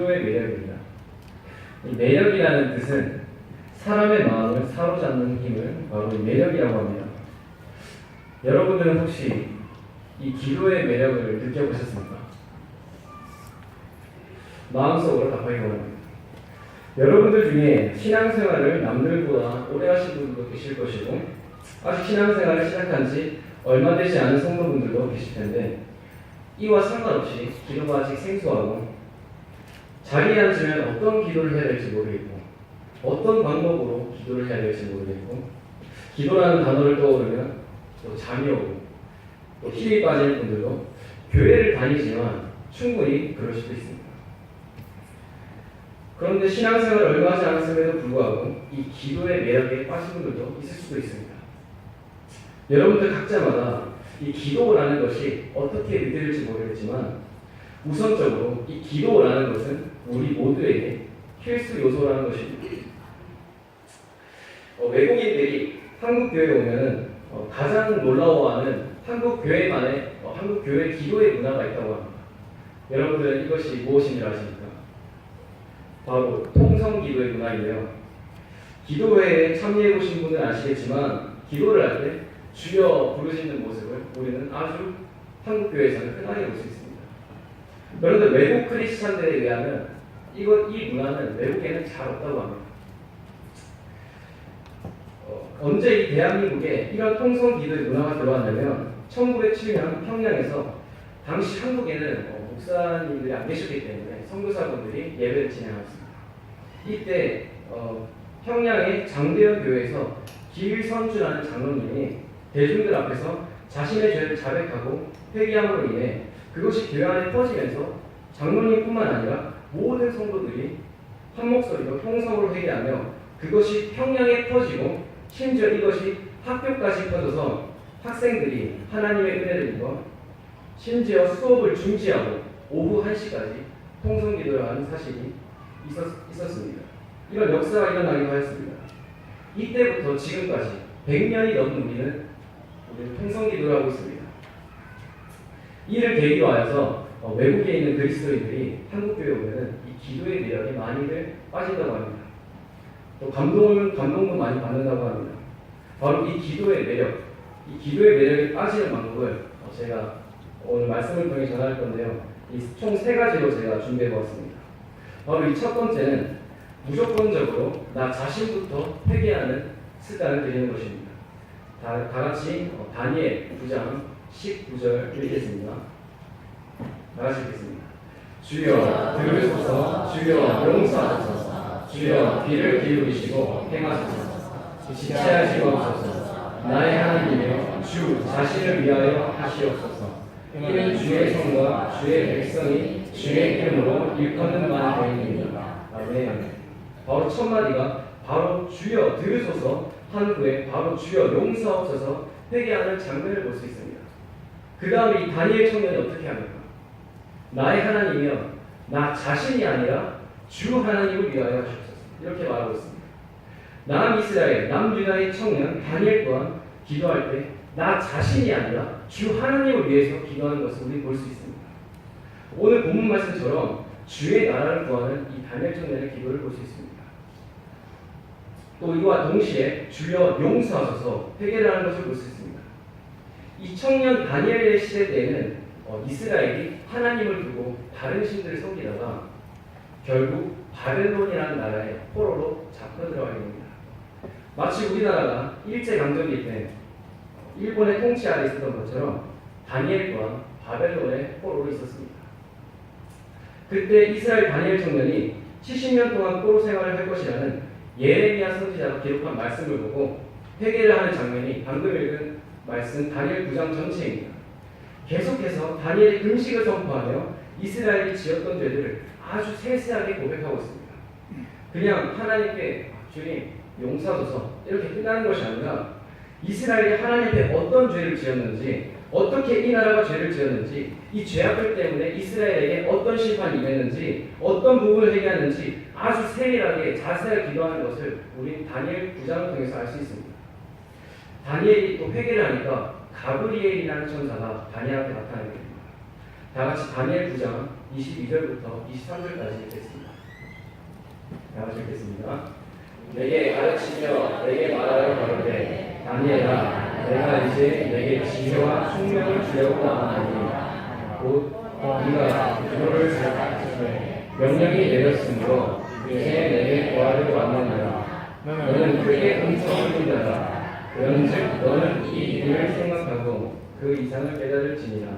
기도의 매력입니다. 이 매력이라는 뜻은 사람의 마음을 사로잡는 힘을 바로 매력이라고 합니다. 여러분들은 혹시 이 기도의 매력을 느껴보셨습니까? 마음속으로 답하기 원합니다. 여러분들 중에 신앙생활을 남들보다 오래 하신 분들도 계실 것이고 아직 신앙생활을 시작한 지 얼마 되지 않은 성도분들도 계실 텐데 이와 상관없이 기도가 아직 생소하고 자리에 앉으면 어떤 기도를 해야 될지 모르겠고 어떤 방법으로 기도를 해야 될지 모르겠고 기도라는 단어를 떠오르면 또 잠이 오고 또 힘이 빠지는 분들도 교회를 다니지만 충분히 그럴 수도 있습니다. 그런데 신앙생활을 얼마 하지 않았음에도 불구하고 이 기도의 매력에 빠진 분들도 있을 수도 있습니다. 여러분들 각자마다 이 기도라는 것이 어떻게 느껴질지 모르겠지만 우선적으로 이 기도라는 것은 우리 모두에게 필수 요소라는 것입니다. 외국인들이 한국 교회에 오면은 가장 놀라워하는 한국 교회만의 한국 교회 기도의 문화가 있다고 합니다. 여러분들은 이것이 무엇인지 아십니까? 바로 통성 기도의 문화인데요. 기도회에 참여해 보신 분은 아시겠지만 기도를 할 때 주여 부르짖는 모습을 우리는 아주 한국 교회에서는 흔하게 볼 수 있습니다. 그런데 외국 크리스찬들에 의하면 이 문화는 외국에는 잘 없다고 합니다. 언제 이 대한민국에 이런 통성 기도의 문화가 들어왔냐면 1907년 평양에서 당시 한국에는 목사님들이 안 계셨기 때문에 선교사분들이 예배를 진행했습니다. 이때 평양의 장대현 교회에서 길선주라는 장로님이 대중들 앞에서 자신의 죄를 자백하고 회개함으로 인해 그것이 교회 안에 퍼지면서 장로님뿐만 아니라 모든 성도들이 한 목소리로 통성으로 회개하며 그것이 평양에 퍼지고 심지어 이것이 학교까지 퍼져서 학생들이 하나님의 은혜를 입어 심지어 수업을 중지하고 오후 1시까지 통성기도를 하는 사실이 있었습니다. 이런 역사가 일어나기도 하였습니다. 이때부터 지금까지 100년이 넘은 우리는 통성기도를 하고 있습니다. 이를 계기로 하여서 외국에 있는 그리스도인들이 한국교회에 오면 이 기도의 매력이 많이들 빠진다고 합니다. 또 감동도 많이 받는다고 합니다. 바로 이 기도의 매력이 빠지는 방법을 제가 오늘 말씀을 통해 전할 건데요. 이 총 3가지로 제가 준비해 보았습니다. 바로 이 첫 번째는 무조건적으로 나 자신부터 회개하는 습관을 들이는 것입니다. 다 같이 다니엘 9장 19절 읽겠습니다. 다 같이 읽겠습니다. 주여 들으소서, 주여 용서하소서, 주여 귀를 기울이시고 행하소서, 지체하시옵소서. 나의 하나님이여 주 자신을 위하여 하시옵소서. 이는 주의 성과 주의 백성이 주의 이름으로 일컫는 바 되니이다. 아멘. 바로 첫 마디가 바로 주여 들으소서 한 후에 바로 주여 용서하옵소서 회개하는 장면을 볼 수 있습니다. 그 다음에 이 다니엘 청년이 어떻게 합니까? 나의 하나님이여 나 자신이 아니라 주 하나님을 위하여 하시옵소서 이렇게 말하고 있습니다. 남이스라엘 남유다의 청년 다니엘 또한 기도할 때 나 자신이 아니라 주 하나님을 위해서 기도하는 것을 우리 볼 수 있습니다. 오늘 본문 말씀처럼 주의 나라를 구하는 이 다니엘 청년의 기도를 볼 수 있습니다. 또 이와 동시에 주여 용서하소서 회개를 하는 것을 볼 수 있습니다. 이 청년 다니엘의 시대 때에는 이스라엘이 하나님을 두고 다른 신들을 섬기다가 결국 바벨론이라는 나라의 포로로 잡혀 들어가게 됩니다. 마치 우리나라가 일제강점기 때 일본의 통치 아래 있었던 것처럼 다니엘 또한 바벨론의 포로로 있었습니다. 그때 이스라엘 다니엘 청년이 70년 동안 포로 생활을 할 것이라는 예레미야 선지자가 기록한 말씀을 보고 회개를 하는 장면이 방금 읽은 말씀 다니엘 9장 전체입니다. 계속해서 다니엘이 금식을 선포하며 이스라엘이 지었던 죄들을 아주 세세하게 고백하고 있습니다. 그냥 하나님께 주님 용서하소서 이렇게 끝나는 것이 아니라 이스라엘이 하나님 앞에 어떤 죄를 지었는지 어떻게 이 나라가 죄를 지었는지 이 죄악들 때문에 이스라엘에게 어떤 심판이 임했는지 어떤 부분을 회개하는지 아주 세밀하게 자세하게 기도하는 것을 우리 다니엘 9장을 통해서 알 수 있습니다. 다니엘이 또 회개를 하니까 가브리엘이라는 천사가 다니엘한테 나타나게 됩니다. 다 같이 다니엘 9장 22절부터 23절까지 읽겠습니다. 다 같이 읽겠습니다. 내게 가르치며 내게 말하여 가로되 다니엘아 내가 이제 내게 지혜와 총명을 주려고 나왔나니 곧 네가 기도를 잘하시되 명령이 내렸으므로 이제 내게 구하려 왔느니라. 너는 크게 음성을 듣는다. 그런즉 너는 이 일을 생각하고 그 이상을 깨달을지니라.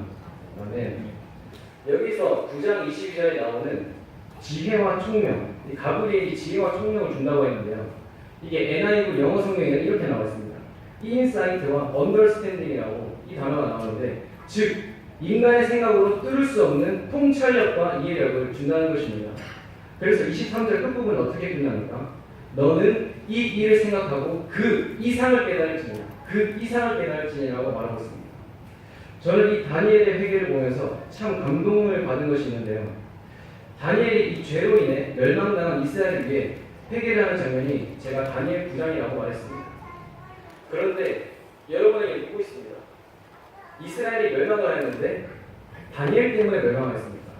아멘. 여기서 9장 22절에 나오는 지혜와 총명, 가브리엘이 지혜와 총명을 준다고 했는데요. 이게 NIV 영어 성경에는 이렇게 나와 있습니다. 인사이트와 언더스탠딩이라고 이 단어가 나오는데, 즉 인간의 생각으로 뚫을 수 없는 통찰력과 이해력을 준다는 것입니다. 그래서 23절 끝부분은 어떻게 끝납니까? 너는 이 일을 생각하고 그 이상을 깨달을지니라. 그 이상을 깨달을지니라고 말하고 있습니다. 저는 이 다니엘의 회개를 보면서 참 감동을 받은 것이 있는데요. 다니엘이 이 죄로 인해 멸망당한 이스라엘을 위해 회개를 하는 장면이 제가 다니엘 9장이라고 말했습니다. 그런데 여러분에게 묻고 있습니다. 이스라엘이 멸망을 했는데 다니엘 때문에 멸망했습니까?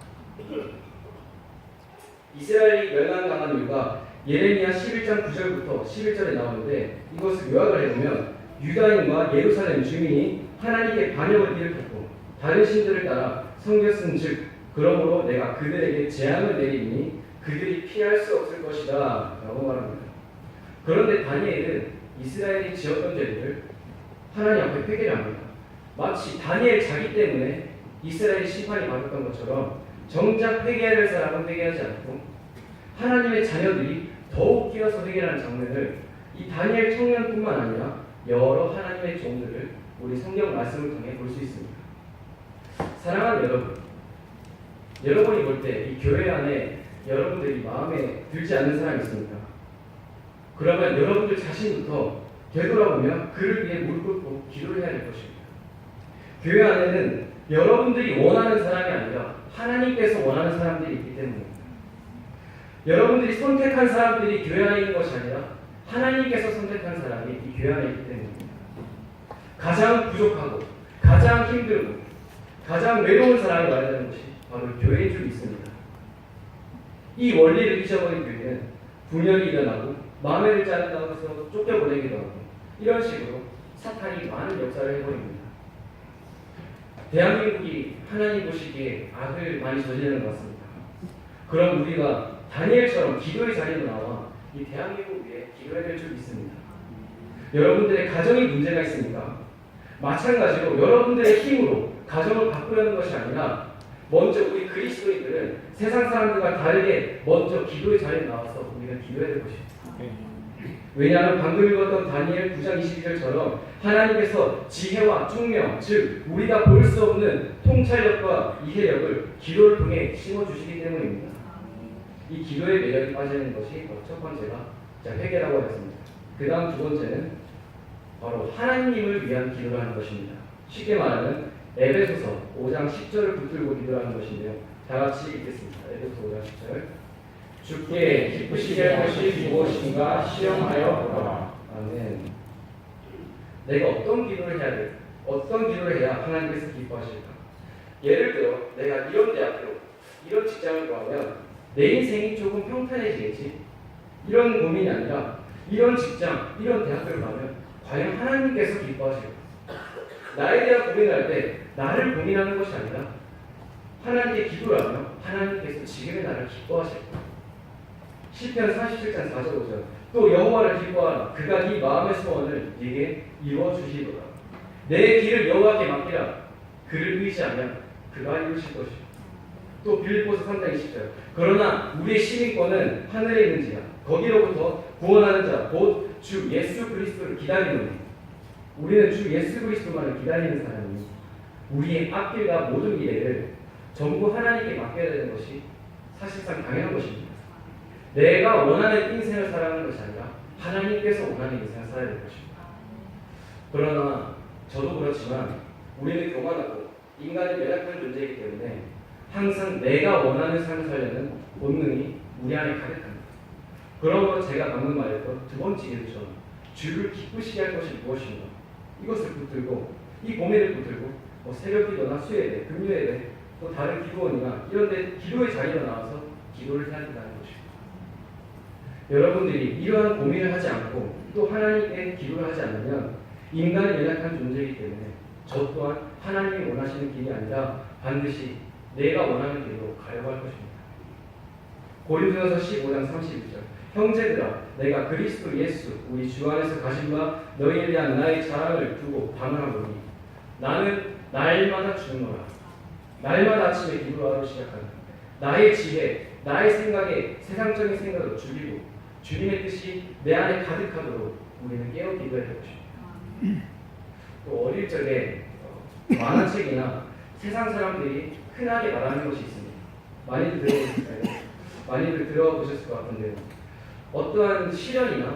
이스라엘이 멸망당한 이유가 예레미야 11장 9절부터 11절에 나오는데, 이것을 요약을 해보면 유다인과 예루살렘 주민이 하나님께 반역을 일으켰고 다른 신들을 따라 섬겼은즉 그러므로 내가 그들에게 재앙을 내리니 그들이 피할 수 없을 것이다 라고 말합니다. 그런데 다니엘은 이스라엘이 지었던 죄를 하나님 앞에 회개를 합니다. 마치 다니엘 자기 때문에 이스라엘이 심판이 받았던 것처럼 정작 회개해야 될 사람은 회개하지 않고 하나님의 자녀들이 더욱 끼어서 회개하는 장면을 이 다니엘 청년뿐만 아니라 여러 하나님의 종들을 우리 성경 말씀을 통해 볼 수 있습니다. 사랑하는 여러분, 여러분이 볼 때 이 교회 안에 여러분들이 마음에 들지 않는 사람이 있습니까? 그러면 여러분들 자신부터 되돌아보며 그를 위해 무릎 꿇고 기도를 해야 될 것입니다. 교회 안에는 여러분들이 원하는 사람이 아니라 하나님께서 원하는 사람들이 있기 때문입니다. 여러분들이 선택한 사람들이 교회 안에 있는 것이 아니라 하나님께서 선택한 사람이 이 교회 안에 있기 때문입니다. 가장 부족하고 가장 힘들고 가장 외로운 사람이 와야 되는 것이 바로 교회인 줄 믿습니다. 이 원리를 잊어버린 교회는 분열이 일어나고 마음에 들지 않는다고 해서 쫓겨보내기도 하고 이런 식으로 사탄이 많은 역사를 해버립니다. 대한민국이 하나님 보시기에 악을 많이 저지르는 것 같습니다. 그럼 우리가 다니엘처럼 기도의 자리로 나와 이 대한민국 위에 기도해야 될 줄 믿습니다. 여러분들의 가정에 문제가 있습니까? 마찬가지로 여러분들의 힘으로 가정을 바꾸려는 것이 아니라 먼저 우리 그리스도인들은 세상 사람들과 다르게 먼저 기도의 자리에 나와서 우리가 기도해야 될 것입니다. 왜냐하면 방금 읽었던 다니엘 9장 22절처럼 하나님께서 지혜와 총명, 즉 우리가 볼 수 없는 통찰력과 이해력을 기도를 통해 심어주시기 때문입니다. 이 기도의 매력이 빠지는 것이 첫 번째가 회개라고 했습니다. 그 다음 두 번째는 바로 하나님을 위한 기도를 하는 것입니다. 쉽게 말하면 에베소서 5장 10절을 붙들고 기도하는 것인데요. 다 같이 읽겠습니다. 에베소서 5장 10절. 주께 기쁘시게 할 것이 무엇인가 시험하여 보라. 아멘. 내가 어떤 기도를 해야 돼? 어떤 기도를 해야 하나님께서 기뻐하실까? 예를 들어 내가 이런 대학교, 이런 직장을 구하면 내 인생이 조금 평탄해지겠지? 이런 고민이 아니라 이런 직장, 이런 대학교를 가면 과연 하나님께서 기뻐하실까? 나에 대한 고민을 할 때 나를 고민하는 것이 아니라 하나님께 기도를 하며 하나님께서 지금의 나를 기뻐하실까? 시편 47장 4절 5절. 또 여호와를 기뻐하라. 그가 네 마음의 소원을 네게 이루어 주시리로다. 내 길을 여호와께 맡기라. 그를 의지하면 그가 이루실 것이요. 또 빌립보서 3장 20절. 그러나 우리의 시민권은 하늘에 있는지라. 거기로부터 구원하는 자 곧 주 예수 그리스도를 기다리노니. 우리는 주 예수 그리스도만을 기다리는 사람이 우리의 앞길과 모든 미래를 전부 하나님께 맡겨야 되는 것이 사실상 당연한 것입니다. 내가 원하는 인생을 살아가는 것이 아니라 하나님께서 원하는 인생을 살아야 될 것입니다. 그러나 저도 그렇지만 우리는 교만하고 인간은 연약한 존재이기 때문에 항상 내가 원하는 삶을 살려는 본능이 우리 안에 가득합니다. 그러므로 제가 방금 말했던 두 번째 기도처럼 주를 기쁘시게 할 것이 무엇인가 이것을 붙들고 이 고민을 붙들고 새벽 기도나 수요예배, 금요예배 또 다른 기도원이나 이런 데 기도의 자리로 나와서 기도를 해야 된다는 것입니다. 여러분들이 이러한 고민을 하지 않고 또 하나님께 기도를 하지 않으면 인간은 연약한 존재이기 때문에 저 또한 하나님이 원하시는 길이 아니라 반드시 내가 원하는 길로 가려고 할 것입니다. 고린도전서 15장 31절 형제들아 내가 그리스도 예수 우리 주 안에서 가진 바 너희에 대한 나의 자랑을 두고 방언하노니 나는 날마다 죽노라. 날마다 아침에 기도하러 시작한다. 나의 지혜, 나의 생각에 세상적인 생각을 죽이고 주님의 뜻이 내 안에 가득하도록 우리는 깨어 기도해야 할 것입니다. 또 어릴 적에 만화책이나 세상 사람들이 흔하게 말하는 것이 있습니다. 많이들 들어보셨을까요? 많이들 들어보셨을 것 같은데요. 어떠한 시련이나